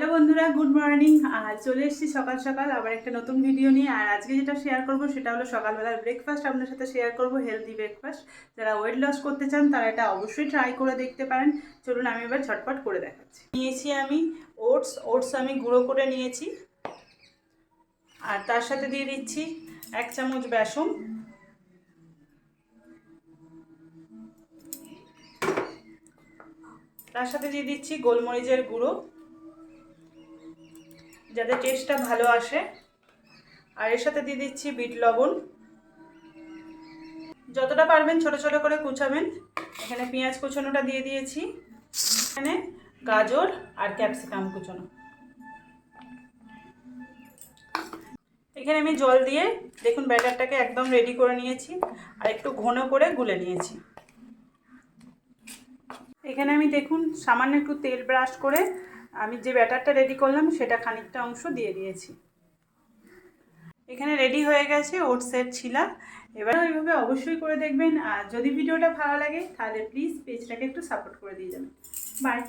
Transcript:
Hello বন্ধুরা, good morning. আর চলে এসেছি সকাল সকাল আবার একটা নতুন ভিডিও নিয়ে। আর আজকে যেটা শেয়ার করব সেটা হলো সকালবেলার ব্রেকফাস্ট। আপনার সাথে শেয়ার করব হেলদি ব্রেকফাস্ট। যারা ওয়েট লস করতে চান তারা এটা অবশ্যই ট্রাই করে দেখতে পারেন। চলুন আমি এবার ঝটপট করে দেখাচ্ছি। নিয়েছি আমি ওটস আমি গুঁড়ো করে নিয়েছি। আর তার সাথে দিয়ে দিচ্ছি 1 চামচ বেসন, তার সাথে দিয়ে দিচ্ছি গোলমরিচের গুঁড়ো যাতে টেস্টটা ভালো আসে। আর এর সাথে দিয়ে দিচ্ছি বিট লবণ। যতটা পারবেন ছোট ছোট করে কুচাবেন। এখানে পেঁয়াজ কুচানোটা দিয়ে দিয়েছি, এখানে গাজর আর ক্যাপসিকাম কুচানো। এখানে আমি জল দিয়ে দেখুন ব্যাটারটাকে একদম রেডি করে নিয়েছি আর একটু ঘন করে গুলে নিয়েছি। এখানে আমি দেখুন সামান্য একটু তেল ব্রাশ করে আমি যে ব্যাটারটা রেডি করলাম সেটা খানিকটা অংশ দিয়ে দিয়েছি। এখানে রেডি হয়ে গেছে ওটসের ছিলা। এবার ওইভাবে অবশ্যই করে দেখবেন। আর যদি ভিডিওটা ভালো লাগে তাহলে প্লিজ পেজটাকে একটু সাপোর্ট করে দিয়ে যাবেন। বাই।